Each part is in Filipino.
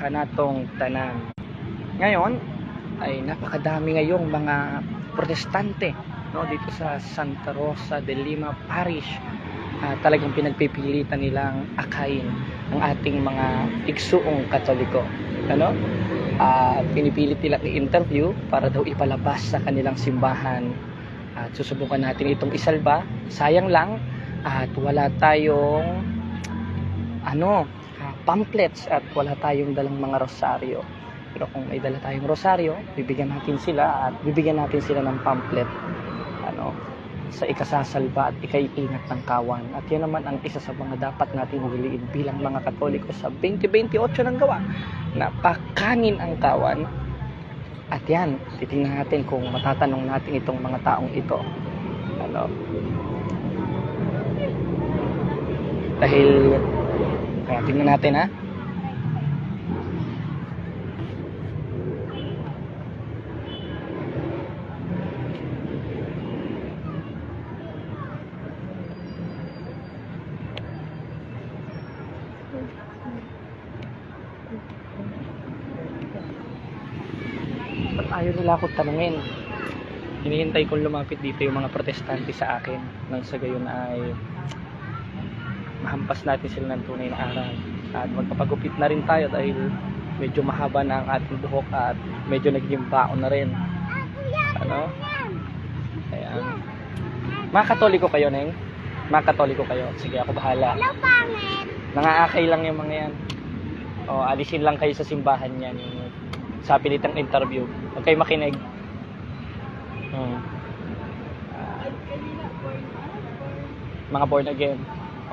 kanatong tanan. Ngayon ay napakadami ngayong mga protestante, no, dito sa Santa Rosa de Lima Parish. Talagang pinagpipilitan nilang akayin ang ating mga igsuong Katoliko, ano? Pinipilit nilang i-interview para daw ipalabas sa kanilang simbahan. At susubukan natin itong isalba. Sayang lang at wala tayong pamphlets at wala tayong dalang mga rosaryo. Pero kung may dala tayong rosaryo, bibigyan natin sila ng pamphlet sa ikasasalba at ikaiingat ng kawan. At yan naman ang isa sa mga dapat nating huliin bilang mga Katoliko sa 2028 ng gawa, na pakanin ang kawan. At yan, titingnan natin kung matatanong natin itong mga taong ito. Dahil kaya tingnan natin, ha. Ayaw nila akong tanungin. Hinihintay kong lumapit dito yung mga protestante sa akin, nang sa gayon ay mahampas natin sila ng tunay na aral at magpapagupit na rin tayo dahil medyo mahaba na ang ating buhok at medyo naging baon na rin. Kaya mga Katoliko kayo, Neng? Mga Katoliko kayo? Sige, ako bahala. Nangaakay lang yung mga yan. Alisin lang kayo sa simbahan yan. Sa pilitang interview, huwag kayo makinig. Mga born again,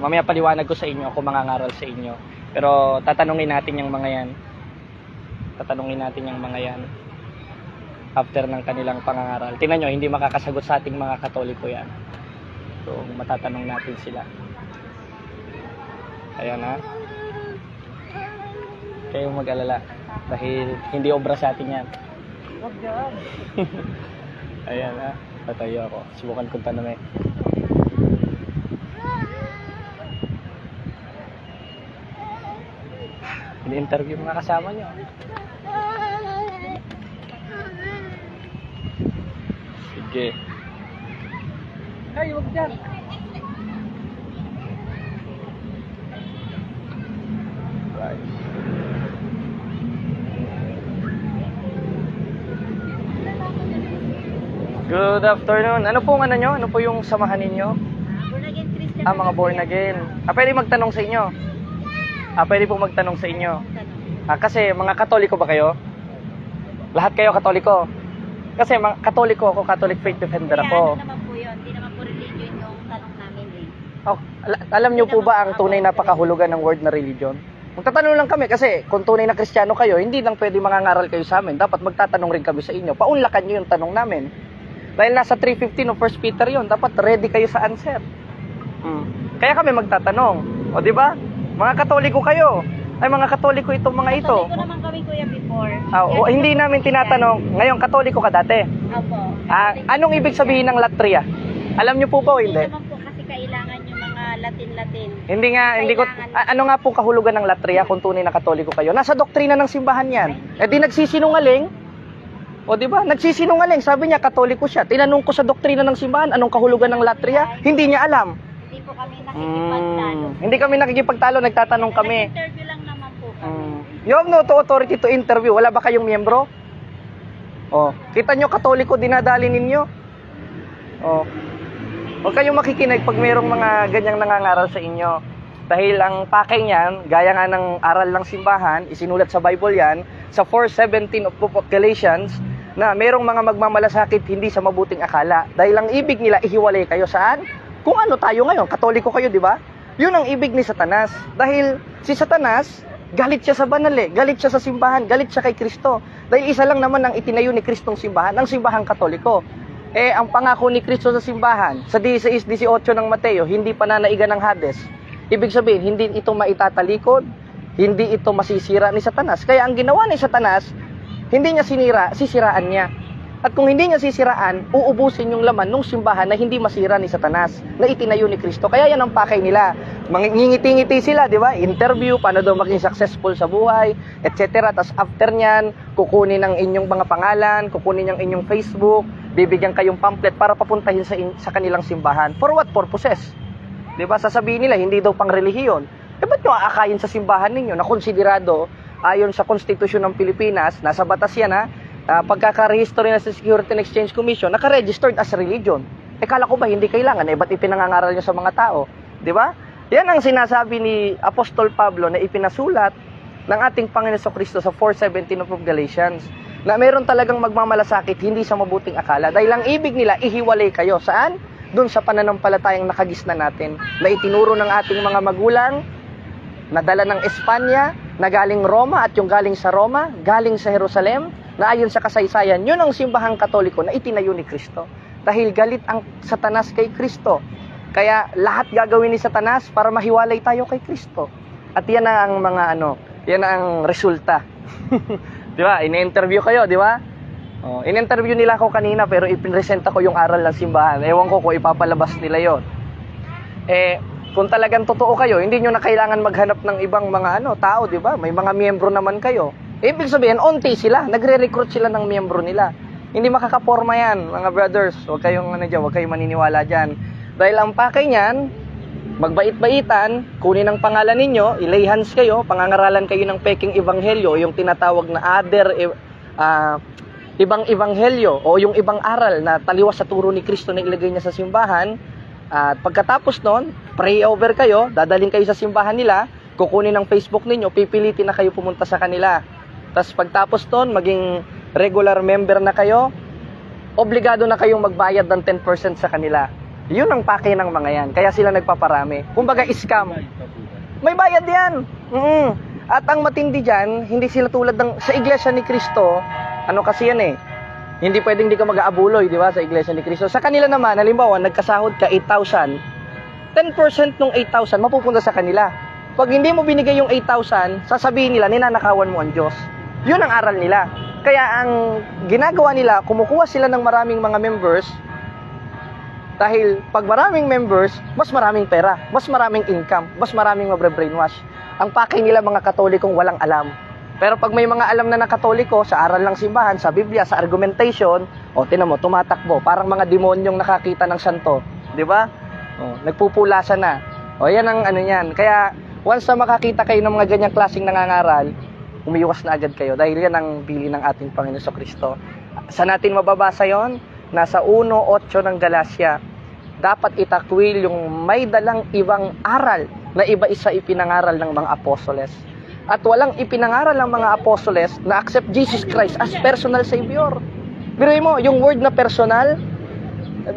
mamaya paliwanag ko sa inyo, ako mangangaral sa inyo. Pero tatanungin natin yung mga yan after ng kanilang pangangaral. Tingnan nyo, hindi makakasagot sa ating mga Katoliko yan. So matatanong natin sila. Ayan, ha. Kayong mag-alala dahil hindi obra sa atin yan. Wag yan. Ayan, ha. Tatayo ako. Subukan kong tanongin. Ini-interview mga kasama nyo. Sige. Ay, wag dyan. Right. Good afternoon. Ano po nyo? Ano po yung samahan ninyo? Born again Christian. Mga born again. Pwede magtanong sa inyo? Pwede po magtanong sa inyo. Kasi mga Katoliko ba kayo? Lahat kayo Katoliko? Kasi mga Katoliko ako, Catholic Faith Defender ako. Ano naman po yun? Hindi naman po religion yung tanong namin Alam nyo po ba ang tunay na pakahulugan ng word na religion? Magtatanong lang kami kasi kung tunay na Kristiyano kayo, hindi lang pwede mangangaral kayo sa amin. Dapat magtatanong rin kami sa inyo. Paunlakan nyo yung tanong namin. Dahil nasa 3:15 ng 1 Peter yun, dapat ready kayo sa answer. Kaya kami magtatanong. O di ba? Mga Katoliko kayo. Ay, mga Katoliko itong mga ito. Katoliko naman kami, kuya, before. Hindi namin tinatanong. Ngayon, Katoliko ka dati. Opo. Anong ibig sabihin ng latria? Alam nyo po ba o hindi? Hindi naman po kasi kailangan yung mga Latin-Latin. Hindi ko. Ano nga po kahulugan ng latria kung tunay na Katoliko kayo? Nasa doktrina ng simbahan yan. Di nagsisinungaling. O di ba? Nagsisinungaling. Sabi niya Katoliko siya. Tinanong ko sa doktrina ng simbahan, anong kahulugan ng latria? Hindi niya alam. Hindi po kami nakikipagtalo. Hindi kami nakikipagtalo, nagtatanong kami. Nag-interview lang naman po kami. You have no authority to interview. Wala ba kayong miyembro? Kita nyo, Katoliko dinadali ninyo. Huwag kayong makikinig pag mayroong mga ganyang nangangaral sa inyo. Dahil ang pakay niyan, gaya nga ng aral ng simbahan, isinulat sa Bible yan, sa 4:17 of Book of Galatians, na mayroong mga magmamalasakit hindi sa mabuting akala. Dahil ang ibig nila, ihiwalay kayo saan? Kung ano tayo ngayon, Katoliko kayo, di ba? Yun ang ibig ni Satanas. Dahil si Satanas, galit siya sa banal galit siya sa simbahan, galit siya kay Kristo. Dahil isa lang naman ang itinayo ni Kristong simbahan, ang simbahang Katoliko. Ang pangako ni Kristo sa simbahan, sa 16-18 ng Mateo, hindi pananaigan ng Hades. Ibig sabihin, hindi ito maitatalikod, hindi ito masisira ni Satanas. Kaya ang ginawa ni Satanas, hindi niya sinira, sisiraan niya. At kung hindi niya sisiraan, uubusin yung laman ng simbahan na hindi masira ni Satanas, na itinayo ni Kristo. Kaya yan ang pakay nila. Ngingiti-ngiti sila, di ba? Interview, paano daw maging successful sa buhay, etc. Tapos after nyan, kukunin ang inyong mga pangalan, kukunin ang inyong Facebook, bibigyan kayong pamphlet para papuntahin sa kanilang simbahan. For what purposes? Di ba? Sasabihin nila, hindi daw pang relihiyon. Eh, ba't nyo aakayin sa simbahan ninyo na konsiderado ayon sa Konstitusyon ng Pilipinas, nasa batas yan ha, pagkaka-rehisto rin sa Security and Exchange Commission, naka-registered as religion. Eh, kala ko ba hindi kailangan? Eh, ba't ipinangangaral nyo sa mga tao? Di ba? Yan ang sinasabi ni Apostol Pablo na ipinasulat ng ating Panginoon Kristo sa 4:17 of Galatians, na meron talagang magmamalasakit hindi sa mabuting akala. Dahil ang ibig nila, ihiwalay kayo. Saan? Doon sa pananampalatayang nakagisna natin, na itinuro ng ating mga magulang, nadala ng Espanya, na galing Roma, at yung galing sa Roma, galing sa Jerusalem, na ayon sa kasaysayan, yun ang simbahang Katoliko na itinayo ni Kristo. Dahil galit ang Satanas kay Kristo. Kaya lahat gagawin ni Satanas para mahiwalay tayo kay Kristo. At yan ang mga yan ang resulta. Di ba? In-interview kayo, di ba? Oh, in-interview nila ako kanina pero ipinresenta ko yung aral ng simbahan. Ewan ko kung ipapalabas nila yon. Eh, kung talagang totoo kayo, hindi nyo na kailangan maghanap ng ibang mga tao, di ba? May mga miyembro naman kayo. Ibig sabihin, onti sila. Nagre-recruit sila ng miyembro nila. Hindi makakaporma yan, mga brothers. Huwag kayong, huwag kayong maniniwala dyan. Dahil ang pakay niyan, magbait-baitan, kunin ang pangalan ninyo, ilay hands kayo, pangangaralan kayo ng peking ebanghelyo, yung tinatawag na ibang ebanghelyo, o yung ibang aral na taliwas sa turo ni Kristo na ilagay niya sa simbahan. At pagkatapos nun, pray over kayo, dadaling kayo sa simbahan nila, kukunin ang Facebook ninyo, pipilitin na kayo pumunta sa kanila. Tapos pagtapos nun, maging regular member na kayo, obligado na kayong magbayad ng 10% sa kanila. Yun ang pake ng mga yan. Kaya sila nagpaparami. Kumbaga, scam. May bayad yan. At ang matindi dyan, hindi sila tulad sa Iglesia ni Kristo, kasi yan hindi pwedeng di ka mag-aabuloy, di ba, sa Iglesia ni Kristo. Sa kanila naman, halimbawa, nagkasahod ka 8,000, 10% ng 8,000 mapupunta sa kanila. Pag hindi mo binigay yung 8,000, sasabihin nila, ninanakawan mo ang Diyos. Yun ang aral nila. Kaya ang ginagawa nila, kumukuha sila ng maraming mga members, dahil pag maraming members, mas maraming pera, mas maraming income, mas maraming mabre-brainwash. Ang pakay nila mga Katolikong walang alam. Pero pag may mga alam na Katoliko, sa aral ng simbahan, sa Biblia, sa argumentation, tinan mo, tumatakbo. Parang mga demonyong nakakita ng santo. Di ba? Nagpupulasa na. Yan ang yan. Kaya, once na makakita kayo ng mga ganyang klaseng nangangaral, umiwas na agad kayo. Dahil yan ang bili ng ating Panginoon Kristo. Saan natin mababasa yon? Nasa 1:8 ng Galacia. Dapat itakwil yung may dalang ibang aral na iba-isa ipinangaral ng mga apostoles. At walang ipinangaral ng mga apostoles na accept Jesus Christ as personal Savior. Biruin mo, yung word na personal,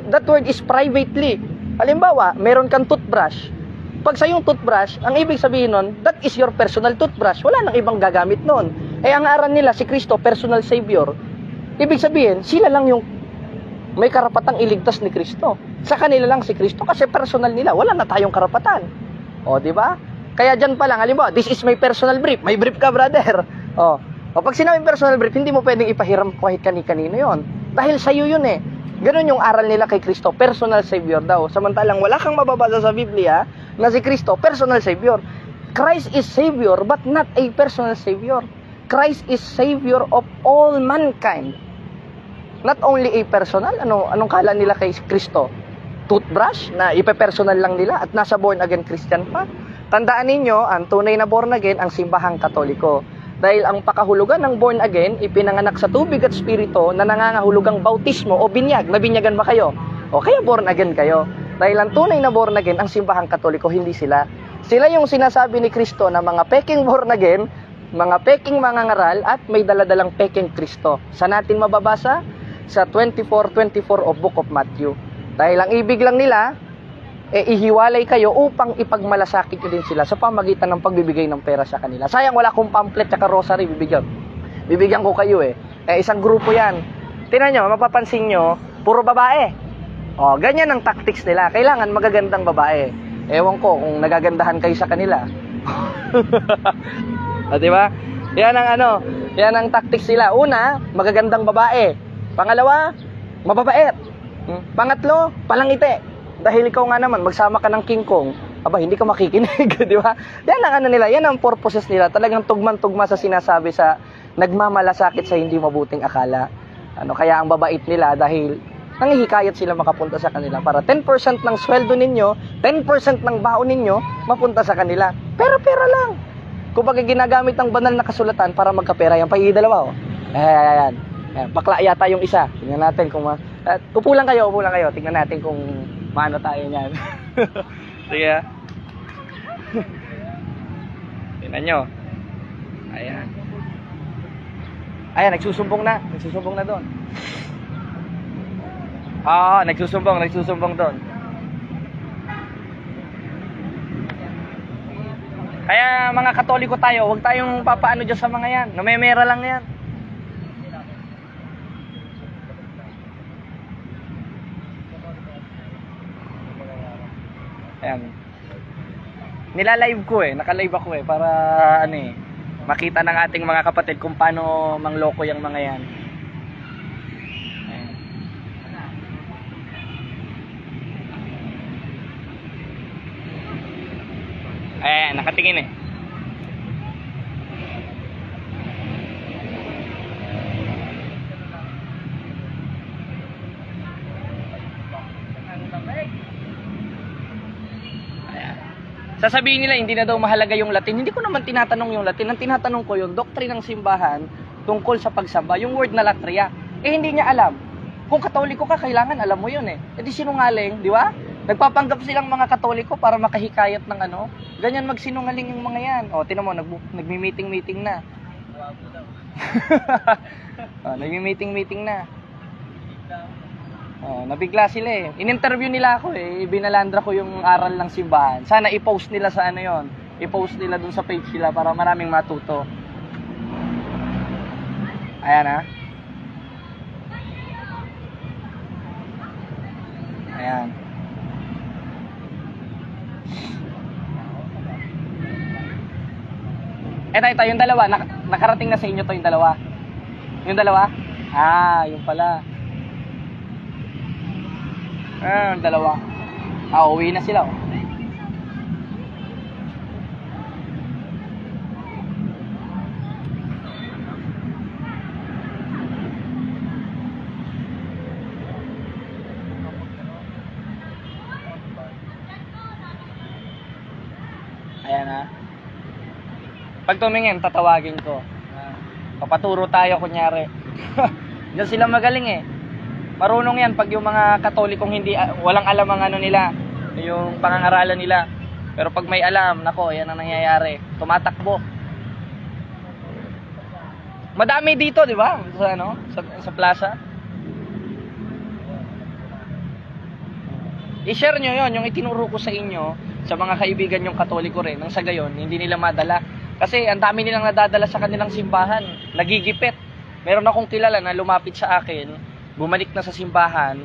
that word is privately. Halimbawa, meron kang toothbrush. Pag sa yung toothbrush, ang ibig sabihin nun, that is your personal toothbrush. Wala nang ibang gagamit nun. Ang aral nila, si Kristo, personal Savior. Ibig sabihin, sila lang yung may karapatang iligtas ni Kristo. Sa kanila lang si Kristo kasi personal nila. Wala na tayong karapatan. Di ba? Kaya dyan pa lang, halimbawa, this is my personal brief. May brief ka, brother. Pag sinabing personal brief, hindi mo pwedeng ipahiram kahit kani-kanino yon. Dahil sa'yo yun Ganun yung aral nila kay Kristo, personal Savior daw. Samantalang wala kang mababasa sa Biblia na si Kristo, personal Savior. Christ is Savior, but not a personal Savior. Christ is Savior of all mankind. Not only a personal, anong kala nila kay Kristo? Toothbrush na ipe-personal lang nila at nasa born again Christian pa. Tandaan ninyo, ang tunay na born again ang simbahang Katoliko. Dahil ang pakahulugan ng born again, ipinanganak sa tubig at spirito na nangangahulugang bautismo o binyag. Nabinyagan ba kayo? Kaya born again kayo. Dahil ang tunay na born again ang simbahang Katoliko, hindi sila. Sila yung sinasabi ni Kristo na mga peking born again, mga peking mangangaral at may daladalang peking Kristo. Saan natin mababasa? Sa 24:24 of Book of Matthew. Dahil ang ibig lang nila, ihiwalay kayo upang ipagmalasakit nyo din sila sa pamagitan ng pagbibigay ng pera sa kanila. Sayang wala akong pamphlet at rosary bibigyan ko kayo isang grupo yan. Tingnan nyo, mapapansin nyo, puro babae. Ganyan ang tactics nila. Kailangan magagandang babae. Ewan ko kung nagagandahan kayo sa kanila. Di ba? Yan ang tactics nila. Una, magagandang babae. Pangalawa, mababait. Pangatlo, palangiti. Dahil ikaw nga naman, magsama ka ng King Kong, aba, hindi ka makikinig, di ba? Yan ang ano nila, yan ang purposes nila. Talagang tugman-tugma sa sinasabi sa nagmamalasakit sa hindi mabuting akala. Kaya ang babait nila dahil nanghihikayat sila makapunta sa kanila para 10% ng sweldo ninyo, 10% ng baon ninyo, mapunta sa kanila. Pero pera lang. Kumbaga ginagamit ang banal na kasulatan para magkapera. Yan, dalawa, oh. Ayan. Bakla yata yung isa. Tingnan natin kung upo lang kayo. Tingnan natin kung maano tayo niyan. Sige. Tingnan nyo. Ayan. Ayan, nagsusumbong na doon. Nagsusumbong doon. Kaya mga Katoliko tayo, huwag tayong papaano dyan sa mga yan. Namemera lang yan. Ayan. Nilalive ko naka-live ako para makita ng ating mga kapatid kung paano mangloko yung mga yan. Ayan, nakatingin Sasabihin nila hindi na daw mahalaga yung Latin. Hindi ko naman tinatanong yung Latin. Ang tinatanong ko yung doctrine ng simbahan tungkol sa pagsamba, yung word na latria. Hindi niya alam. Kung Katoliko ka, kailangan alam mo yun di sinungaling, di ba? Nagpapanggap silang mga Katoliko para makahikayat ng Ganyan magsinungaling yung mga yan. Tinan mo, nagmi-meeting na. Nagmi-meeting na. Nabigla sila In-interview nila ako Binalandra ko yung aral ng simbahan. Sana i-post nila sa yon. I-post nila dun sa page nila para maraming matuto. Ayan Ayan. Ito, yung dalawa. Nakarating na sa inyo to yung dalawa. Yung dalawa? Yung pala. Dalawa. Uwi na sila Ayan Pag tumingin, tatawagin ko. Papaturo tayo kunyari. Diyan sila magaling Marunong yan pag yung mga Katolikong walang alam ang nila, yung pangangaralan nila. Pero pag may alam, nako, yan ang nangyayari. Tumatakbo. Madami dito, di ba? Sa plaza. I-share nyo yon yung itinuro ko sa inyo, sa mga kaibigan yung Katoliko rin, nang sa gayon, hindi nila madala. Kasi ang dami nilang nadadala sa kanilang simbahan, nagigipit. Meron akong kilala na lumapit sa akin, bumalik na sa simbahan,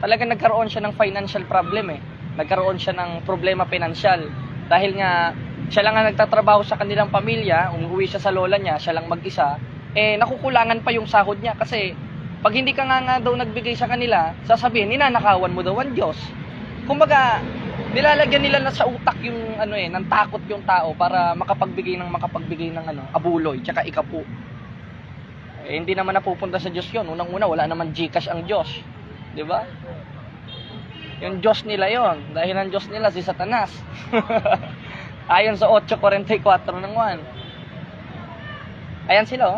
talagang nagkaroon siya ng financial problem Nagkaroon siya ng problema pinansyal. Dahil nga, siya lang ang nagtatrabaho sa kanilang pamilya, umuwi siya sa lola niya, siya lang mag-isa, nakukulangan pa yung sahod niya. Kasi, pag hindi ka nga daw nagbigay sa kanila, sasabihin, ninanakawan mo daw ang Diyos. Kumbaga, nilalagyan nila na sa utak yung, ng takot yung tao para makapagbigay ng abuloy, tsaka ikapu. Hindi naman napupunta sa Diyos yun. Unang-una, wala naman Gcash ang Diyos. Di ba? Yung Diyos nila yon. Dahil ang Diyos nila si Satanas. Ayon sa 8:44 ng 1. Ayan sila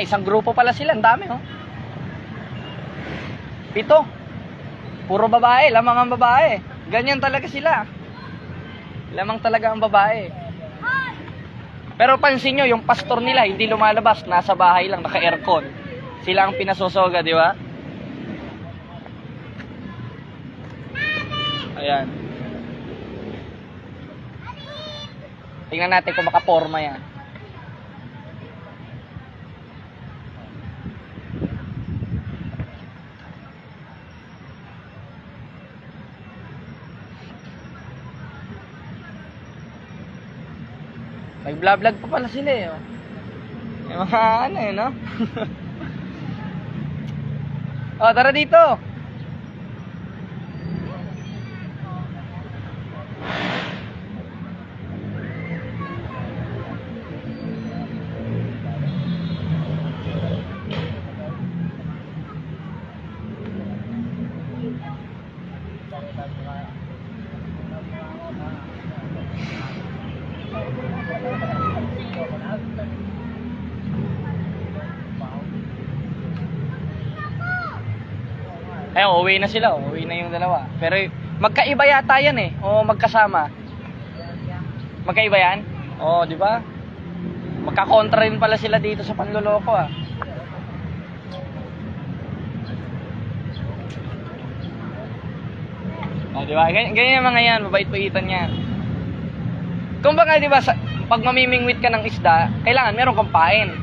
isang grupo pala sila, ang dami 7. Puro babae, lamang ang babae. Ganyan talaga sila. Lamang talaga ang babae. Pero pansin nyo, yung pastor nila hindi lumalabas, nasa bahay lang, naka-aircon. Sila ang pinasosoga, di ba? Ayan. Tingnan natin kung makaporma yan. Nag-vlog pa pala sila eh. Oh. Yung mga ano eh, no? Oh, tara dito. Eh, uuwi na sila. Uuwi na yung dalawa. Pero magkaiba yata yan eh. O magkasama. Magkaiba yan? Oo, di ba? Magkakontra rin pala sila dito sa panloloko ah. Oh, di ba? Ganyan yung mga yan. Mabait-baitan yan. Kumbaga, di ba, pag mamimingwit ka ng isda, kailangan meron kang pain.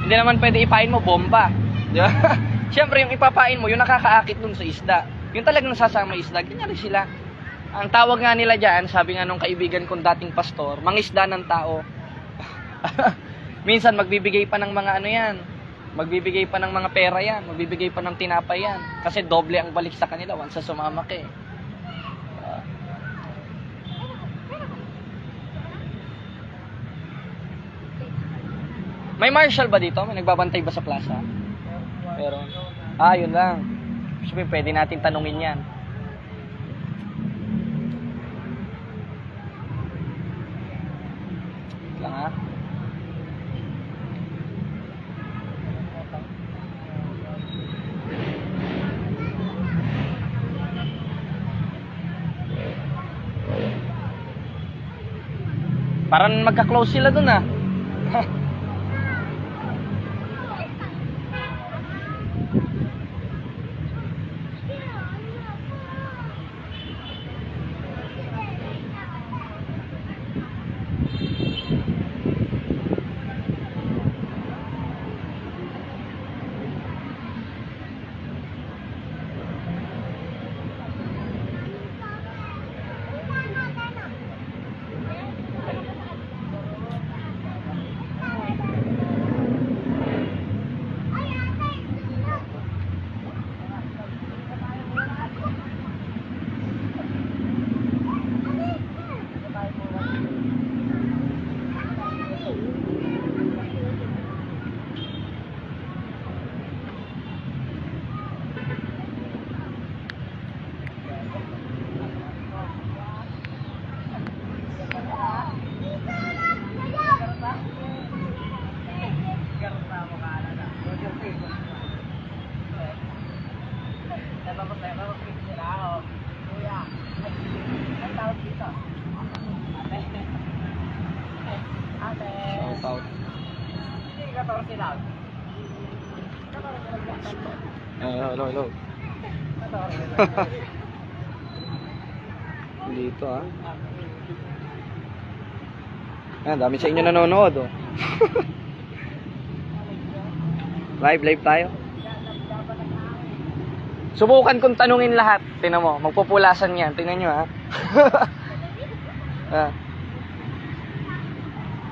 Hindi naman pwede ipain mo bomba. Di ba? Siyempre, yung ipapain mo, yung nakakaakit dun sa isda. Yung talagang nasasama isda, ganyan rin sila. Ang tawag nga nila dyan, sabi nga nung kaibigan kong dating pastor, mangisda ng tao. Minsan, magbibigay pa ng mga ano yan. Magbibigay pa ng mga pera yan. Magbibigay pa ng tinapay yan. Kasi doble ang balik sa kanila once sa sumama ka eh. May marshal ba dito? May nagbabantay ba sa plaza? Pero, yun lang. Sabi, pwede natin tanungin yan. Lang ha? Parang magka-close sila dun ah. Shout out. Hello. Dito ah. Ayan, dami sa inyo nanonood oh. Live tayo. Subukan kong tanungin lahat. Tingnan mo, magpupulasan yan. Tingnan nyo ha.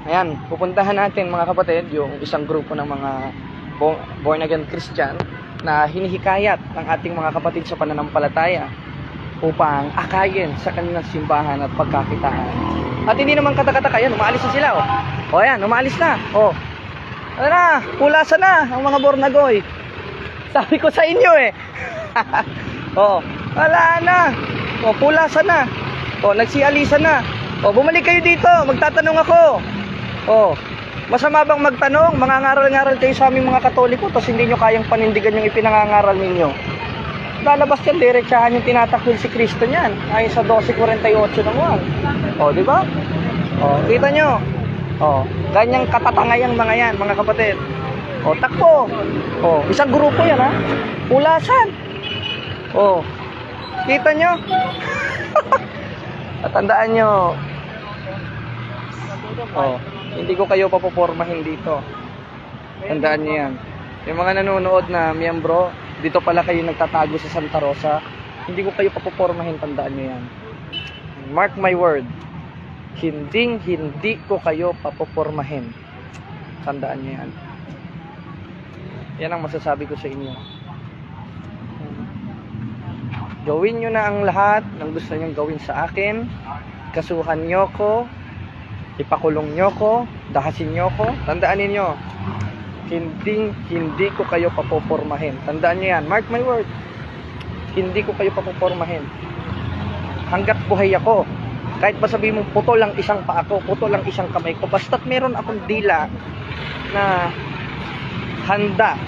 Ayan, pupuntahan natin mga kapatid yung isang grupo ng mga born again Christian na hinihikayat ng ating mga kapatid sa pananampalataya upang akayin sa kanilang simbahan at pagkakitaan. At hindi naman katakataka yan, umaalis na sila oh. O ayan, umaalis na. Oh. Ano na, pulasan na ang mga bornagoy. Sabi ko sa inyo eh. Oh, wala na. Oh, pulasan na. Oh, nagsialisan na. Oh, bumalik kayo dito, magtatanong ako. Oh, masama bang magtanong? Mangangaral-ngaral kayo sa aming mga Katoliko tapos hindi nyo kayang panindigan yung ipinangangaral ninyo. Lalabas yan, diretsahan yung tinatakil si Kristo niyan. Ayon sa 12:48 ng 1. Oh, di ba? Oh, kita nyo. Oh, ganyang katatangayang mga yan, mga kapatid. Oh, takbo. Oh, isang grupo yan ha. Pulasan. Oh, kita nyo. At tandaan nyo, Oh, hindi ko kayo papopormahin dito. Tandaan niyo yan. Yung mga nanonood na miyembro, dito pala kayo nagtatago sa Santa Rosa, hindi ko kayo papopormahin, tandaan niyo yan. Mark my word, hindi ko kayo papopormahin. Tandaan niyo yan. Yan ang masasabi ko sa inyo. Gawin nyo na ang lahat ng gusto nyong gawin sa akin. Kasuhan nyo ko, ipakulong nyo ko, dahasin nyo ko. Tandaan ninyo, hindi ko kayo papopormahin. Tandaan nyo yan. Mark my word. Hindi ko kayo papopormahin. Hanggat buhay ako. Kahit ba sabihin mo, puto lang isang paa ko, puto lang isang kamay ko. Basta't meron akong dila na handa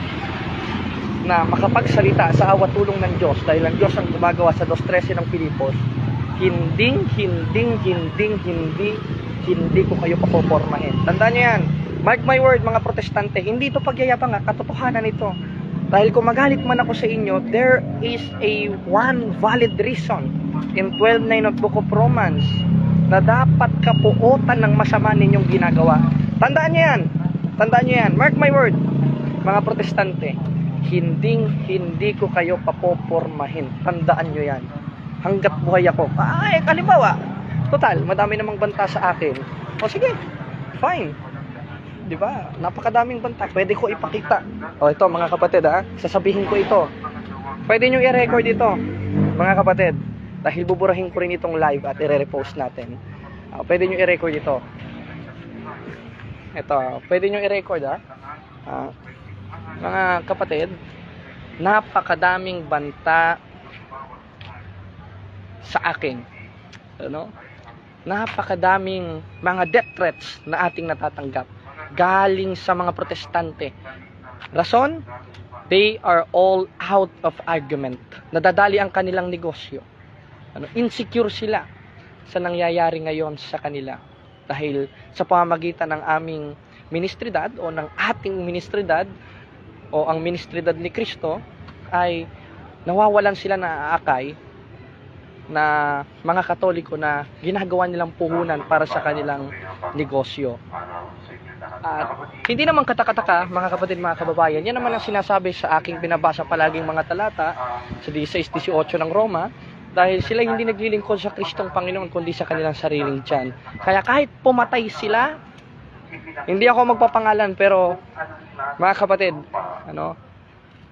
na makapagsalita sa awa tulong ng Diyos, dahil ang Diyos ang gumagawa sa 2:13 ng Pilipos, hindi ko kayo papopormahin. Tandaan nyo yan. Mark my word, mga protestante, hindi ito pagyayabang, katotohanan ito. Dahil kung magalit man ako sa inyo, there is a one valid reason in 12:9 of Book of Romans na dapat kapuotan ng masama ninyong ginagawa. Tandaan nyo yan. Tandaan nyo yan. Mark my word, mga protestante, hindi ko kayo papopormahin. Tandaan nyo yan. Hanggat buhay ako. Ay, kalimbawa, total, madami namang banta sa akin. O sige, fine. Di ba? Napakadaming banta. Pwede ko ipakita. O ito, mga kapatid, sasabihin ko ito. Pwede nyo i-record ito, mga kapatid. Dahil buburahin ko rin itong live at i-repost natin. Pwede nyo i-record ito. Ito, pwede nyo i-record, mga kapatid, napakadaming banta sa akin. Ano? Napakadaming mga death threats na ating natatanggap galing sa mga protestante. Rason? They are all out of argument. Nadadali ang kanilang negosyo. Insecure sila sa nangyayari ngayon sa kanila. Dahil sa pamamagitan ng aming ministridad o ng ating ministridad o ang ministridad ni Kristo, ay nawawalan sila na aakay na mga Katoliko na ginagawa nilang puhunan para sa kanilang negosyo. At hindi naman katakataka, mga kapatid, mga kababayan, yan naman ang sinasabi sa aking binabasa palaging mga talata sa 16-18 ng Roma, dahil sila hindi naglilingkod sa Kristong Panginoon kundi sa kanilang sariling tiyan. Kaya kahit pumatay sila, hindi ako magpapangalan, pero mga kapatid,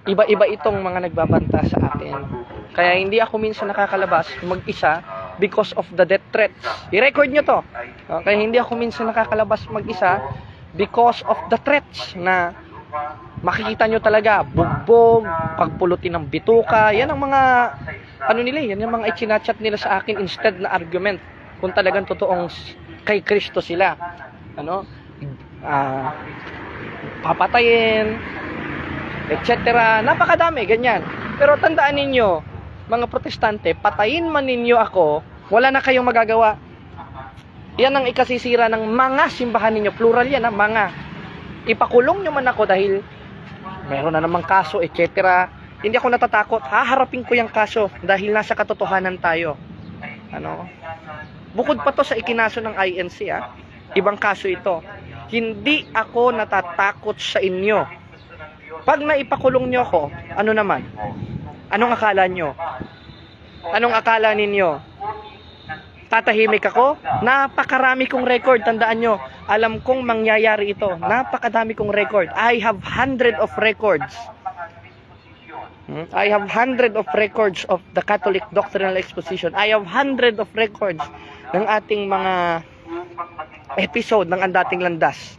iba-iba itong mga nagbabanta sa atin. Kaya hindi ako minsan nakakalabas mag-isa because of the death threats. I-record nyo to. Kaya hindi ako minsan nakakalabas mag-isa because of the threats na makikita nyo talaga, bugbog, pagpulutin ng bituka, yan ang mga yan yung mga ichinachat nila sa akin instead na argument kung talagang totoong kay Kristo sila. Papatayin, etc. Napakadami, ganyan. Pero tandaan ninyo, mga protestante, patayin man ninyo ako, wala na kayong magagawa. Yan ang ikasisira ng mga simbahan ninyo. Plural yan, mga. Ipakulong nyo man ako dahil meron na namang kaso, etc. Hindi ako natatakot. Haharapin ko yung kaso dahil nasa katotohanan tayo. Bukod pa to sa ikinaso ng INC, ibang kaso ito. Hindi ako natatakot sa inyo. Pag naipakulong nyo ako, ano naman? Anong akala nyo? Anong akala ninyo? Tatahimik ako? Napakarami kong record, tandaan nyo. Alam kong mangyayari ito. Napakadami kong record. I have 100 of records. I have 100 of records of the Catholic Doctrinal Exposition. I have 100 of records ng ating mga episode ng Andating Landas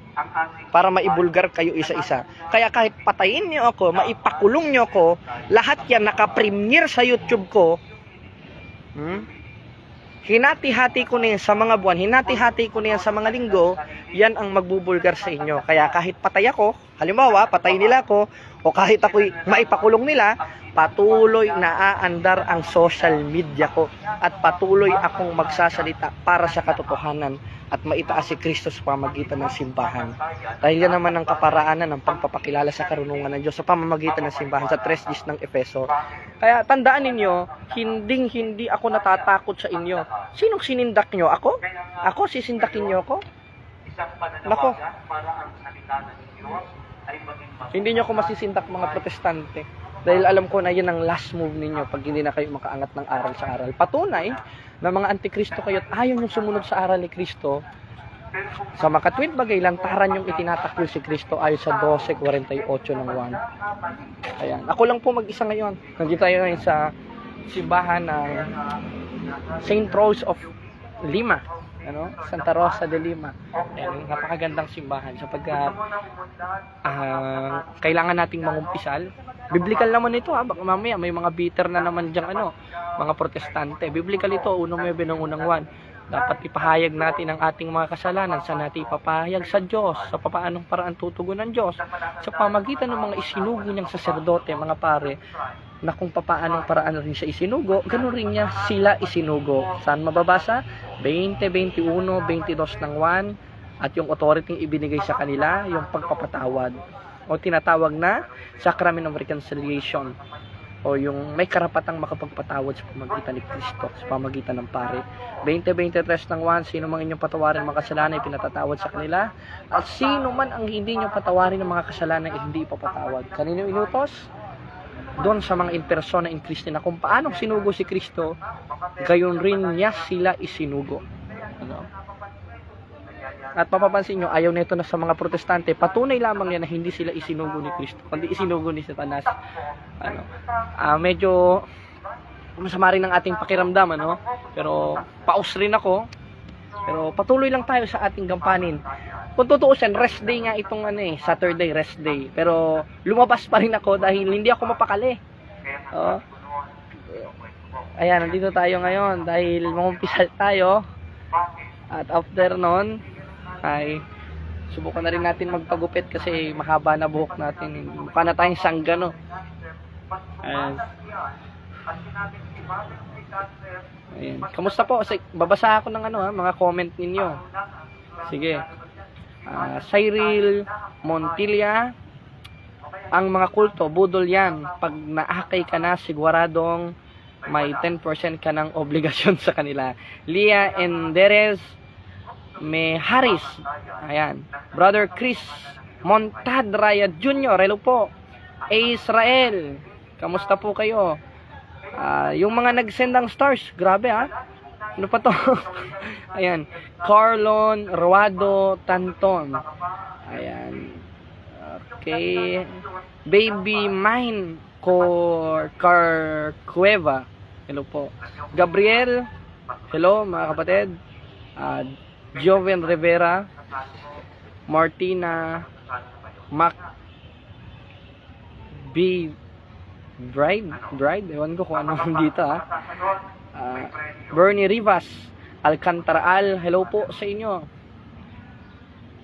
para maibulgar kayo isa-isa. Kaya kahit patayin niyo ako, maipakulong niyo ako, lahat yan naka-premiere sa YouTube ko. Hinati-hati ko na yan sa mga buwan, hinati-hati ko na yan sa mga linggo, yan ang magbubulgar sa inyo. Kaya kahit patay ako, halimbawa, patay nila ako, o kahit ako'y maipakulong nila, patuloy na aandar ang social media ko at patuloy akong magsasalita para sa katotohanan at maitaas si Kristo sa pamamagitan ng simbahan. Dahil yan naman ang kaparaanan ng pagpapakilala sa karunungan ng Diyos sa pamamagitan ng simbahan sa 3 ng Efeso. Kaya tandaan ninyo, hindi ako natatakot sa inyo. Sinong sinindak nyo? Ako? Ako sisindakin nyo ako? Nako. Hindi nyo ako masisintak mga protestante. Dahil alam ko na yan ang last move ninyo pag hindi na kayo makaangat ng aral sa aral. Patunay na mga antikristo kayo at ayaw nyo sumunod sa aral ni Kristo. Sa makatwid bagay, lantaran yung itinatakbo si Kristo ayon sa 12:48 ng 1. Ayan. Ako lang po mag-isa ngayon. Nandito tayo ngayon sa simbahan ng St. Rose of Lima. Santa Rosa de Lima. Ayan, napakagandang simbahan sapagkat kailangan nating mangumpisal. Biblical naman ito baka mamaya may mga bitter na naman diyang mga protestante. Biblical ito, 1:9 ng 1. Dapat ipahayag natin ang ating mga kasalanan. Saan natin ipapahayag sa Diyos? Sa paanong paraan tutugon ng Diyos? Sa pamagitan ng mga isinugo niyang saserdote, mga pare, na kung paanong paraan rin siya isinugo, ganoon rin niya sila isinugo. Saan mababasa? 20, 21, 22 ng 1. At yung authority ibinigay sa kanila, yung pagpapatawad. O tinatawag na Sacrament of Reconciliation. O yung may karapatang makapagpatawad sa pamagitan ni Kristo, sa pamagitan ng pare. 20:23 ng 1, sino mang inyong patawarin ng mga kasalanan ay pinatatawad sa kanila. At sino man ang hindi nyo patawarin ng mga kasalanan ay hindi ipapatawad. Kanino inutos? Doon sa mga in-persona in Kristo na kung paano sinugo si Kristo, gayon rin niya sila isinugo. At mapapansin nyo, ayaw nito na sa mga protestante, patunay lamang yan na hindi sila isinugo ni Kristo, kundi isinugo ni Satanas. Medyo masama rin ang ating pakiramdam, pero paus rin ako, pero patuloy lang tayo sa ating gampanin. Kung tutuusin, rest day nga itong Saturday rest day, pero lumabas pa rin ako dahil hindi ako mapakali. Ayan, nandito tayo ngayon dahil mangumpisal tayo, at after nun ay subukan na rin natin magpagupit kasi mahaba na buhok natin. Mukha na tayong sanggano. Ayan. Kamusta po? Babasa ako ng mga comment ninyo. Sige. Cyril Montilla, ang mga kulto, budol yan. Pag naakay ka na, siguradong may 10% ka ng obligasyon sa kanila. Lia Enderes May Harris. Ayan. Brother Chris Montadraya Jr. Hello po. Israel. Kamusta po kayo? Yung mga nag-send ng stars. Grabe Ano pa to? Ayan. Carlon Ruado Tanton. Ayan. Okay. Baby Mine Cueva. Hello po. Gabriel. Hello mga kapatid. Joven Rivera, Martina Mac B Bride, ewan ko kung ano dito Bernie Rivas Alcantaraal, hello po sa inyo.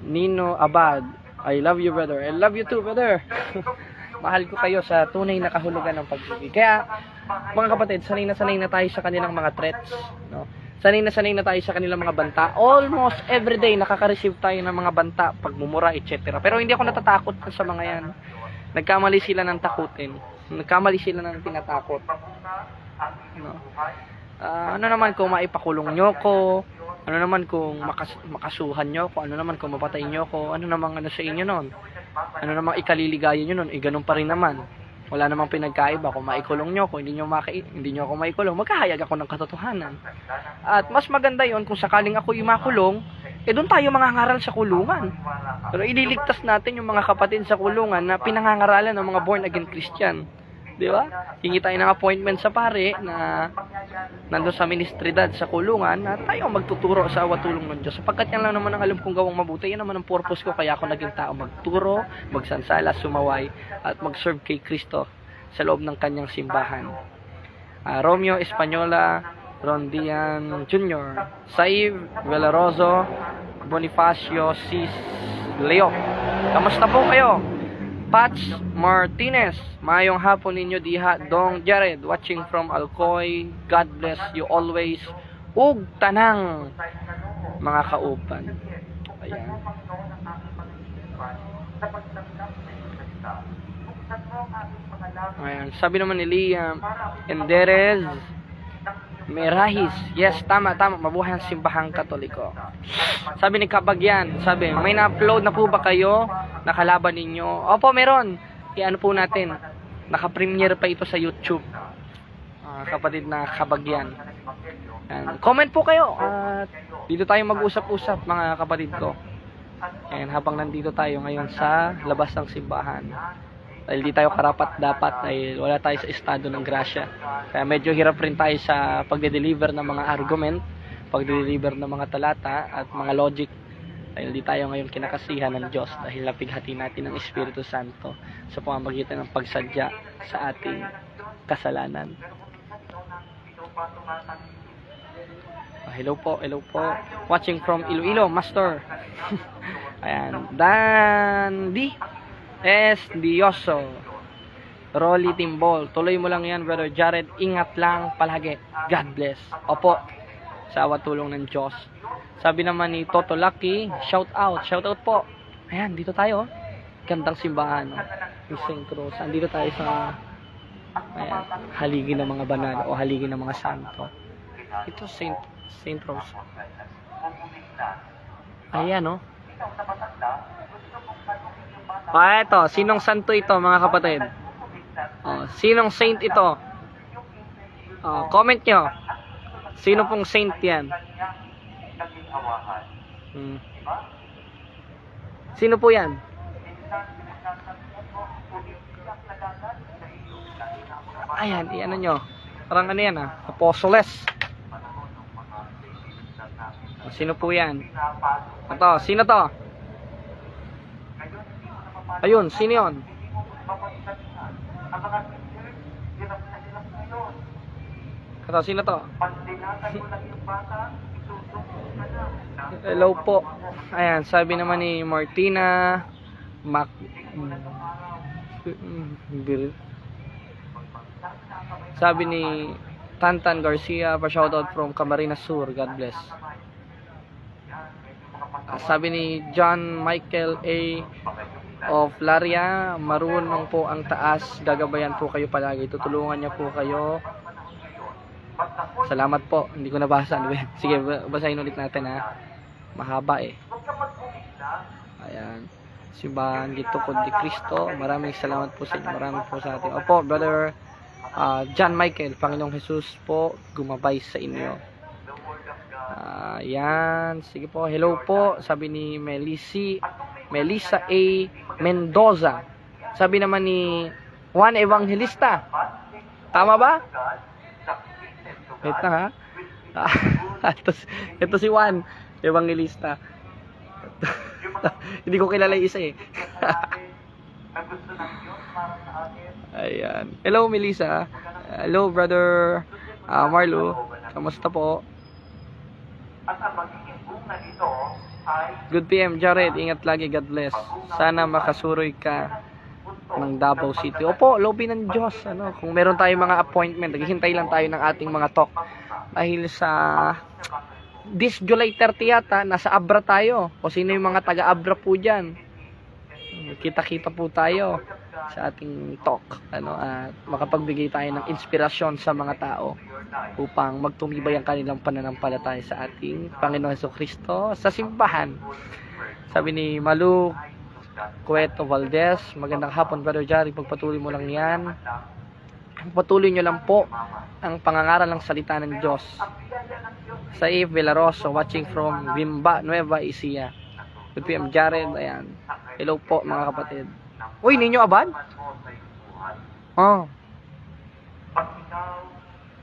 Nino Abad, I love you brother. I love you too brother. Mahal ko kayo sa tunay na kahulugan ng pag-ibig. Kaya mga kapatid, sanay na tayo sa kanilang mga threats, Sanay na tayo sa kanilang mga banta. Almost everyday nakaka-receive tayo ng mga banta, pagmumura, etc. Pero hindi ako natatakot sa mga yan. Nagkamali sila ng takutin. Nagkamali sila ng tinatakot. Ano naman kung maipakulong nyo ko? Ano naman kung makasuhan nyo ko? Ano naman kung mapatay nyo ko? Ano namang sa inyo nun? Ano namang ikaliligayan nyo nun? Ganun pa rin naman. Wala namang pinagkaiba kung maikulong nyo, kung hindi nyo ako maikulong, magkahayag ako ng katotohanan. At mas maganda yon kung sakaling ako makulong, doon tayo mangangaral sa kulungan. Pero ililigtas natin yung mga kapatid sa kulungan na pinangangaralan ng mga born again Christian. Di ba? Hingi tayo ng appointment sa pare na nandun sa ministridad sa kulungan na tayo magtuturo sa awa tulong ng Diyos. Sapagkat yan lang naman ang alam kong gawang mabuti. Yan naman ang purpose ko. Kaya ako naging tao magturo, magsansala, sumaway, at mag-serve kay Kristo sa loob ng kanyang simbahan. Romeo Española, Rondian Jr., Saiv Velaroso, Bonifacio Cis Leo. Kamusta po kayo? Patch Martinez, mayong hapon ninyo diha. Dong Jared, watching from Alcoy. God bless you always. Ug tanang mga kauban. Ayan. Ayan. Sabi naman ni Liam Enderez, Merahis. Yes, tama. Mabuhay ang simbahang Katoliko. Sabi ni Kabagyan, sabi, may na-upload na po ba kayo na kalaban ninyo? Opo, meron. Ano po natin, naka-premiere pa ito sa YouTube. Kapatid na Kabagyan. And comment po kayo. Dito tayo mag-usap-usap, mga kapatid ko. And habang nandito tayo ngayon sa labas ng simbahan, dahil di tayo karapat dapat, dahil wala tayo sa estado ng grasya. Kaya medyo hirap rin tayo sa pagde-deliver ng mga argument, pagde-deliver ng mga talata at mga logic. Dahil di tayo ngayon kinakasihan ng Diyos dahil napighati natin ng Espiritu Santo sa pamamagitan ng pagsadya sa ating kasalanan. Hello po. Watching from Iloilo, Master. Ayan, Dandy S. Dioso, Rolly Timbol, tuloy mo lang yan, Brother Jared, ingat lang palagi, God bless. Opo, sa awa tulong ng Diyos. Sabi naman ni Toto Lucky, shout out po. Ayan, dito tayo, gandang simbahan, yung St. Rose. Andito tayo sa haligi ng mga banal o haligi ng mga santo. Ito St. Rose. Ayan, no? Eto, sinong santo ito, mga kapatid? Sinong saint ito? Comment nyo. Sino pong saint yan? Sino po yan? Ayan, ano nyo? Parang ano yan, Apostoles. Sino po yan? Ito, sino to? Ayun, sino yun? Ito, sino to? Hello po. Ayan, sabi naman ni Martina sabi ni Tantan Garcia, pa-shoutout from Camarines Sur, God bless. Sabi ni John Michael A. of Laria, marunong po ang taas, gagabayan po kayo palagi, tutulungan niya po kayo. Salamat po, hindi ko nabasa. Sige, basahin ulit natin, mahaba Ayan, simbahan Gitukod ni Cristo, maraming salamat po sa inyo, maraming po sa atin. Opo, Brother John Michael, Panginoong Jesus po gumabay sa inyo. Yan, sige po, hello po, sabi ni Melissa A. Mendoza. Sabi naman ni Juan Evangelista. Tama ba? Ito ito si Juan Evangelista. Hindi ko kilala yung isa Ayan. Hello Melissa. Hello Brother Marlo. Kamusta po? Good PM Jared, ingat lagi, God bless. Sana makasuroy ka ng Davao City. Opo, lobby ng Diyos. Kung meron tayong mga appointment, naghihintay lang tayo ng ating mga talk. Dahil sa this July 30 yata, nasa Abra tayo. O sino yung mga taga-Abra po dyan? Kita-kita po tayo sa ating talk. At makapagbigay tayo ng inspirasyon sa mga tao upang magtumibay ang kanilang pananampalataya sa ating Panginoon Jesucristo sa simbahan. Sabi ni Malu Cueto Valdez, magandang hapon Brother Jari, pagpatuloy mo lang yan. Patuloy nyo lang po ang pangangaral ng salita ng Diyos. Saif Villaroso, watching from Bimba, Nueva Ecija. Good PM Jared, ayan. Hello po mga kapatid. Uy, ninyo abad?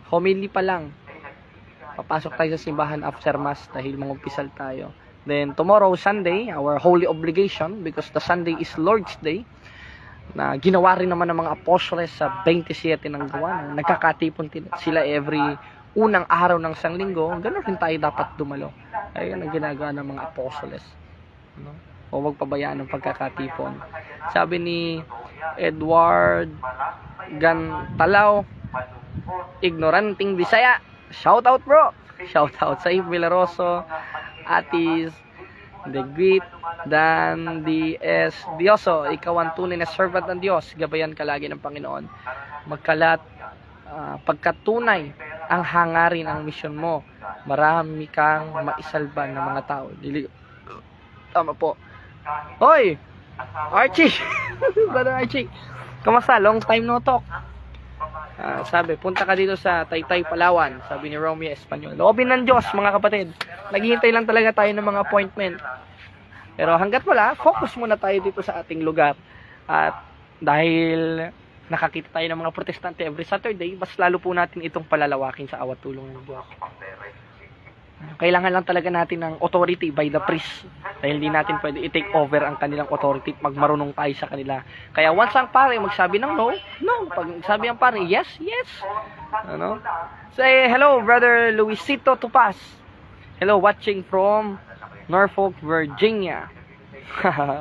Homily pa lang. Papasok tayo sa simbahan after mass dahil mangumpisal tayo. Then tomorrow Sunday, our holy obligation, because the Sunday is Lord's Day, na ginawa rin naman ng mga apostoles sa 27 ng gawa. Nagkakatipon sila every unang araw ng sanglinggo. Ganoon rin tayo dapat dumalo. Ayun ang ginagawa ng mga apostoles. O wag pabayaan ng pagkakatipon. Sabi ni Edward Gantalaw, ignoranting Bisaya. Shout out bro. Shout out sa Villaroso, Atis The Great, Dan D.S. Dioso, ikaw ang tunay na servant ng Diyos, gabayan ka lagi ng Panginoon. Magkalat, pagkatunay ang hangarin, ang misyon mo. Marami kang maisalba ng mga tao. Tama po. Hoy! Archie! Brother Archie! Kamusta? Long time no talk. Sabi, punta ka dito sa Taytay, Palawan. Sabi ni Romeo Espanyol. Loobin ng Diyos, mga kapatid. Naghihintay lang talaga tayo ng mga appointment. Pero hanggat wala, focus muna tayo dito sa ating lugar. At dahil nakakita tayo ng mga protestante every Saturday, mas lalo po natin itong palalawakin sa awat tulong ng Diyos. Kailangan lang talaga natin ng authority by the priest. Dahil hindi natin pwede i-take over ang kanilang authority at magmarunong tayo sa kanila. Kaya once ang pare magsabi ng no, no. Pag sabi ang pare, yes, yes. Ano? Say hello, Brother Luisito Tupas. Hello, watching from Norfolk, Virginia.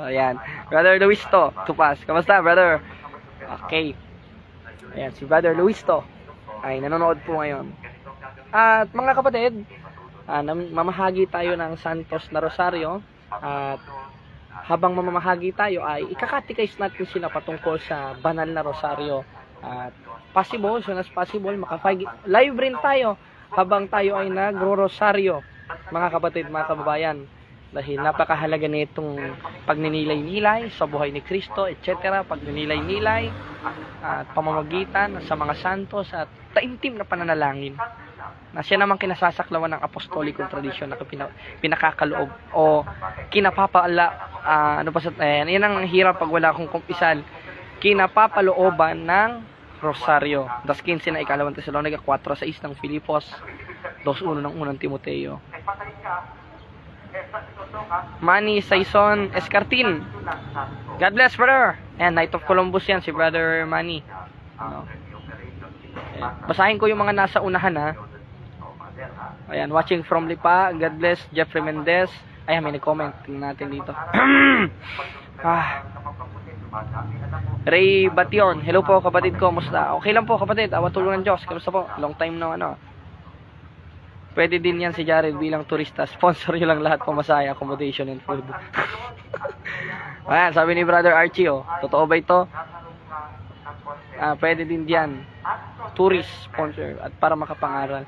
Ayan. Brother Luisito Tupas. Kamusta, brother? Okay. Ayan, si Brother Luisito ay nanonood po ngayon. At mga kapatid, mamahagi tayo ng Santos na Rosario. At habang mamamahagi tayo ay ikakatikais natin sila patungkol sa banal na Rosario. At possible, soon as possible, live rin tayo habang tayo ay nagro-Rosario, mga kapatid, mga kababayan. Dahil napakahalaga nitong pagninilay-nilay sa buhay ni Kristo, etc. Pagninilay-nilay at pamamagitan sa mga santos at taimtim na pananalangin na siya naman kinasasaklawan ng apostolikong tradisyon na pinakakaloob o kinapapala, yan ang hirap pag wala akong kumpisal, kinapapalooban ng Rosario. Das 15 na ikalawang Tesalonica, 4:6 ng Filipos, 2:1 ng unang Timoteo. Manny Saison Escartin, God bless, brother. And Knight of Columbus yan, si Brother Manny. Basahin ko yung mga nasa unahan, ha. Ayan, watching from Lipa, God bless. Jeffrey Mendez. Ayan, may nag-comment. Tingnan natin dito. Ray Bation, hello po kapatid ko, musta? Okay lang po kapatid, awat tulong ng Diyos. Kamusta po? Long time na Pwede din yan si Jared bilang turista. Sponsor nyo lang lahat, pamasahe, accommodation and food. Ayan, sabi ni Brother Archie, totoo ba ito? Pwede din diyan. Tourist sponsor at para makapangaral.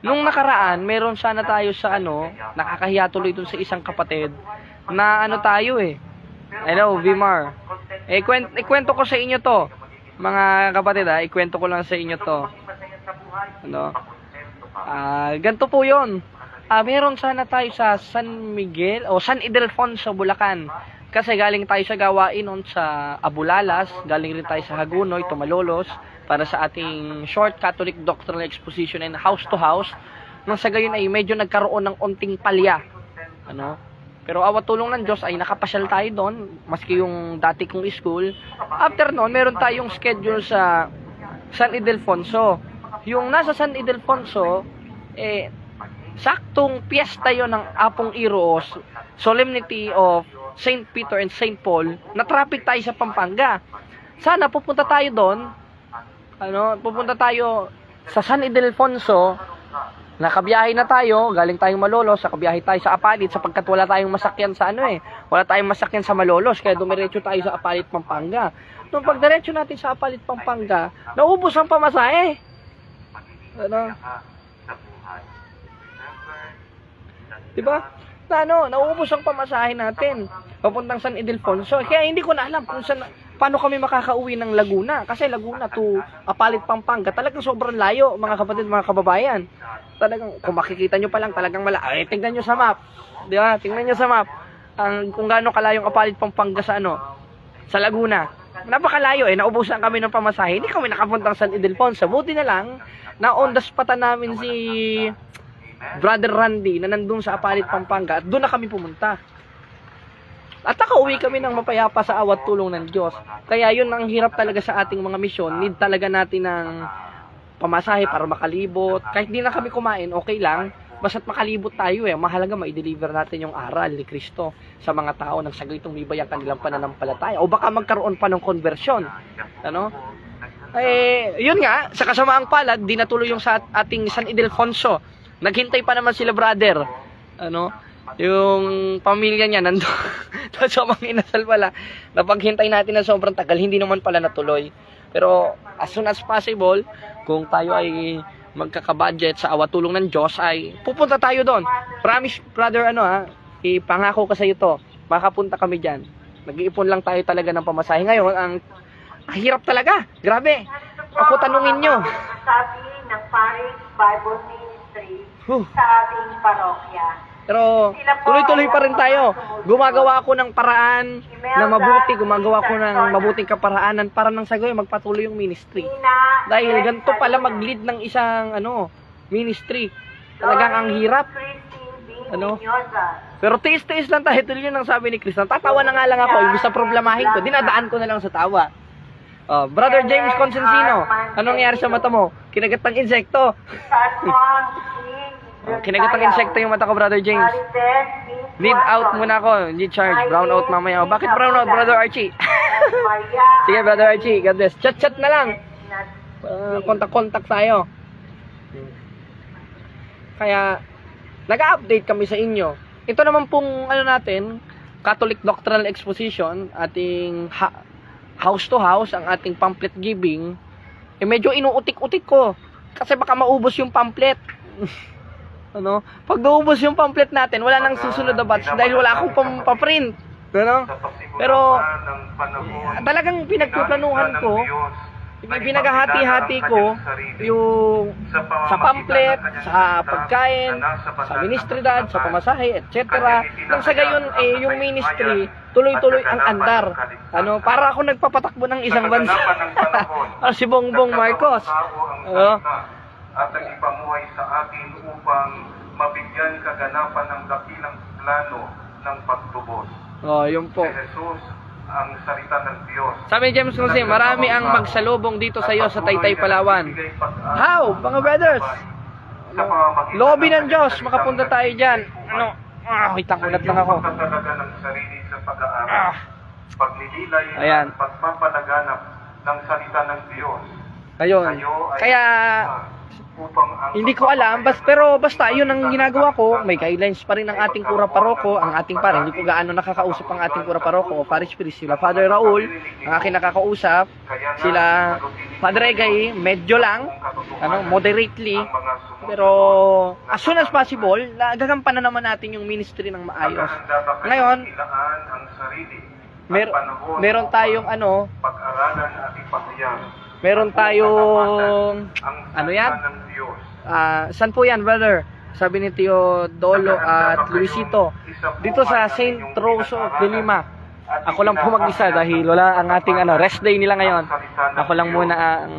Nung nakaraan, meron sana tayo sa nakakahiya tuloy dun sa isang kapatid na tayo Hello, Vimar. Ikwento ko sa inyo to. Mga kapatid, ikwento ko lang sa inyo to. Ganito po yun. Meron sana tayo sa San Miguel o San Ildefonso, Bulacan. Kasi galing tayo sa gawain sa Abulalas, galing rin tayo sa Hagunoy, Tumalolos, para sa ating short Catholic Doctrinal Exposition and house to house. Nung sa gayon ay medyo nagkaroon ng onting palya. Pero awat tulong ng Diyos ay nakapasyal tayo doon, maski yung dati kong school. After noon, meron tayong schedule sa San Ildefonso. Yung nasa San Ildefonso, saktong piyesta yon ng Apong Iroos, Solemnity of St. Peter and St. Paul, na traffic tayo sa Pampanga. Sana pupunta tayo doon, pupunta tayo sa San Ildefonso, nakabiyahe na tayo, galing tayong Malolos, nakabiyahe tayo sa Apalit sapagkat wala tayong masakyan sa wala tayong masakyan sa Malolos, kaya dumiretso tayo sa Apalit, Pampanga. Nung pagdiretso natin sa Apalit, Pampanga, naubos ang pamasahe. Diba? Naubos ang pamasahe natin papuntang San Ildefonso. Kaya hindi ko na alam kung paano kami makakauwi ng Laguna. Kasi Laguna to Apalit, Pampanga, talagang sobrang layo, mga kapatid, mga kababayan. Talagang, kung makikita nyo pa lang, talagang tingnan nyo sa map. Diba? Tingnan nyo sa map. Kung gaano kalayong Apalit, Pampanga sa sa Laguna. Napakalayo naubusan kami ng pamasahe. Hindi kami nakapuntang San Ildefonso. Buti na lang, na-on the spot namin si Brother Randy na nandun sa Apalit, Pampanga, at doon na kami pumunta. At nakauwi kami ng mapayapa sa awat tulong ng Diyos. Kaya yun ang hirap talaga sa ating mga misyon. Need talaga natin ng pamasahe para makalibot. Kahit di na kami kumain, okay lang. Basta't makalibot tayo Mahalaga ma-deliver natin yung aral ni Kristo sa mga tao nang sagalitong bibay ang kanilang pananampalataya. O baka magkaroon pa ng konversyon. Yun nga, sa kasamaang palad, di natuloy yung sa ating San Ildefonso. Naghintay pa naman sila, brother. Yung pamilya niya nandun sa mga inasal pala. Napaghintay natin na sobrang tagal, hindi naman pala natuloy. Pero as soon as possible, kung tayo ay magkaka-budget sa awa tulong ng Diyos ay pupunta tayo doon. Promise, brother, ipangako ko sa iyo to. Makapunta kami diyan. Nag-iipon lang tayo talaga ng pamasahe. Ngayon, ang hirap talaga. Grabe. Ako tanungin nyo. Sabi ng Parish Bible Ministry sa ating parokya. Pero tuloy-tuloy pa rin tayo. Gumagawa ako ng paraan na mabuti. Gumagawa ako ng mabuting kaparaanan para nang sa gayon magpatuloy yung ministry. Dahil ganito pala mag-lead ng isang ministry. Talagang ang hirap. Pero tiis-tiis lang tayo. Tuloy yun ang sabi ni Chris. Tatawa na nga lang ako. Ibig sa problemahin ko, dinadaan ko na lang sa tawa. Brother James Consensino, anong nangyari sa mata mo? Kinagat ng insekto. Kinagat ng insekto yung mata ko, Brother James. Lead out muna ako. Lead charge. Brown out mamaya. Bakit brown out, Brother Archie? Sige, Brother Archie. God bless. Chat-chat na lang. Kontak-kontak tayo. Kaya, nag-update kami sa inyo. Ito naman pong, natin, Catholic Doctrinal Exposition, ating house to house, ang ating pamphlet giving, medyo inuutik-utik ko. Kasi baka maubos yung pamphlet. Pag naubos yung pamphlet natin, wala nang susunod na batch dahil wala akong paprint. Pero, talagang pinagpuplanuhan ko, pinaghahati-hati ko yung sa pamphlet, sa pagkain, sa ministrydad, sa pamasahe, etc. Nang sa gayon, yung ministry, tuloy-tuloy ang andar. Para ako nagpapatakbo ng isang bansa. Si Bongbong Marcos. At nagipamuhay sa atin upang mabigyan kaganapan ng dakilang plano ng pagtubos. Yun po. Si Jesus ang salita ng Diyos. Sabi ni James Jose, marami ang magsalubong dito sa iyo sa Taytay, Palawan. How? Mga brothers? Lobby ng Diyos, makapunta tayo dyan. Itangulat lang ako. Pagtatalaga ng sarili sa pag-aaral. Pagnililay Ayan. at pagpapalaganap ng salita ng Diyos. Ayun. Kaya, hindi ko alam, pero basta yun ang ginagawa ko. May guidelines pa rin ang ating kura paroko, ang ating pare. Hindi ko gaano nakakausap ang ating kura paroko o parish priest. Sila Father Raul, ang aking nakakausap. Sila Padre Egay, medyo lang, moderately. Pero as soon as possible, gagampanan naman natin yung ministry ng maayos. Ngayon, meron tayong pag-aralan at ipahayag. Meron tayong yan? Saan po yan, brother? Sabi ni Tio Dolo at Luisito. Dito sa St. Roso de Lima. Ako lang po mag-isa dahil wala ang ating rest day nila ngayon. Ako lang muna ang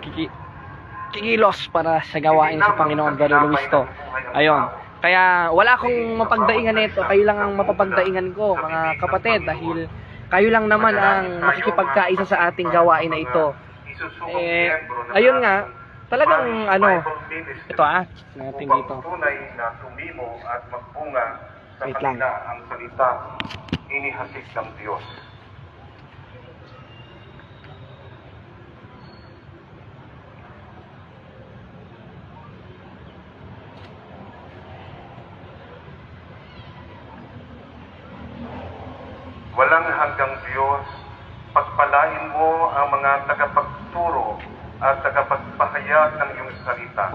kikilos para sa gawain sa Panginoon, Brother Luisito. Ayun. Kaya wala akong mapagdaingan nito. Kayo lang ang mapapagdaingan ko, mga kapatid, dahil kayo lang naman ang makikipagkaisa sa ating gawain na ito. Ayun nga, talagang ito natin dito. Tunay na tumimo at magbunga sa Wait lang. kanila ang salita inihasik ng Diyos. Walang hanggang Diyos, pagpalain mo ang mga tagapagturo at tagapagpahayag ng iyong salita.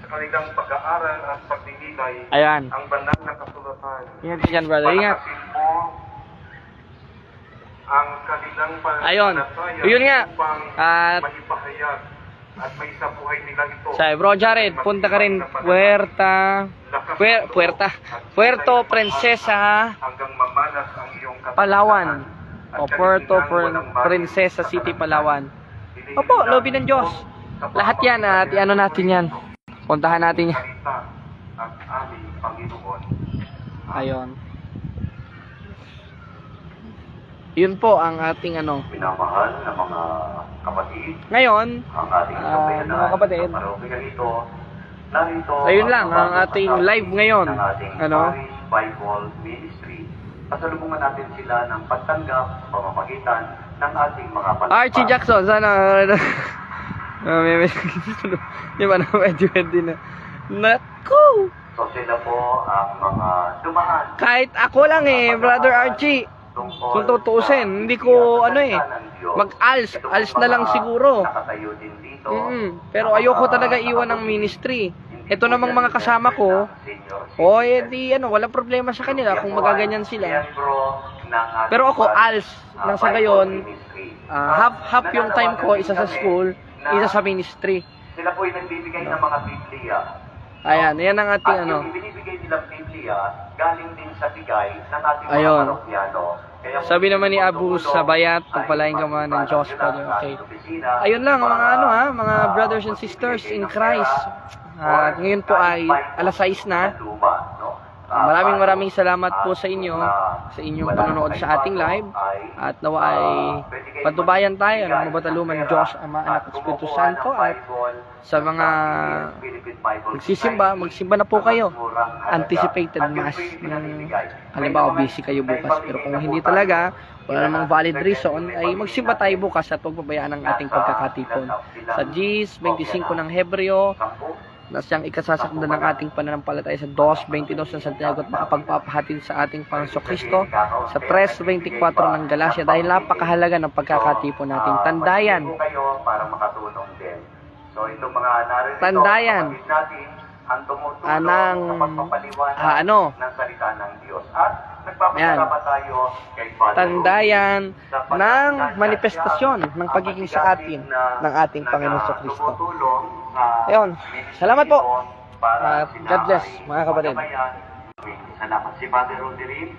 Sa kanilang pag-aaral at pagdinilay, Ayan. ang banal na kasulatan. Ingat dyan, brother. Ingat. Palakasin mo ang kanilang Ayun. pananampalataya Yun nga. upang At maipahayag at may sa buhay nila ito. sa Bro Jared, punta ka rin Puerto Princesa, hanggang mamanas ang iyong Palawan. at O Puerto walang bago Princesa sa City, kanila. Palawan. Opo, lobby ng Diyos. Lahat yan at natin yan. Puntahan natin yan. Salita at aming Panginoon. Ayun. Yun po ang ating Minamahal na mga kapatid, Ngayon, ang ating sambayanan mga kapatid, sa parokya ito, narito ayun lang ang ating kasama live ngayon. ng ating Parish Bible Ministry. Pasalubungan natin sila ng pagtanggap sa pamamagitan ng ating mga palakpak. Archie Jackson, sana di ba na medyo din na. Naku! So sila po ang mga dumaan. Kahit ako lang Brother Archie. Kung tutuusin, hindi ko mag-als na lang siguro. Nakatayo din dito dito. Pero ayoko talaga iwan ng ministry. Ito namang mga kasama ko, walang problema sa kanila kung magaganyan sila. Pero ako, ALS, nang sa gayon, half yung time ko, isa sa school, isa sa ministry. Sila po ay nagbibigay ng mga Biblia. Ayan, yan ang ating At yung ibinibigay nilang Biblia, galing din sa bigay ng ating mga Ayun. parokyano. Kaya Sabi naman ni Abu Sabayat, pagpalain ka man ng Diyos, Father. Okay. Ayun lang, mga brothers and sisters in Christ. At ngayon po ay alas 6 na. Maraming salamat po sa inyo, sa inyong panonood sa ating live. At nawa ay patubayan tayo ng mabataluman Diyos, Ama, Anak at Espiritu Santo. At sa mga magsimba na po kayo. Anticipated mass. Halimbawa, busy kayo bukas. Pero kung hindi talaga, wala namang valid reason, ay magsimba tayo bukas at pagpabayaan ng ating pagkakatipon. Sa Gs 25 ng Hebreo, na siyang ikasasakda ng ating pananampalataya sa 2:22 ng Santiago at makapagpapahatid sa ating Panginoong Kristo sa 3:24 ng Galacia dahil napakahalaga ng pagkakatipon natin. Tandayan. Para makatulong din. So itong mga narito, Tandayan. natin ang tumutulong Anang, sa pagpapaliwanag ng salita ng Diyos. At nagpapasalamat tayo kay Father Tandayan Rodney ng manifestasyon ng pagiging sa atin ng ating Panginoon sa Kristo. Ayun. Salamat po. At God bless, mga kapatid. Salamat si Father Rodney rin.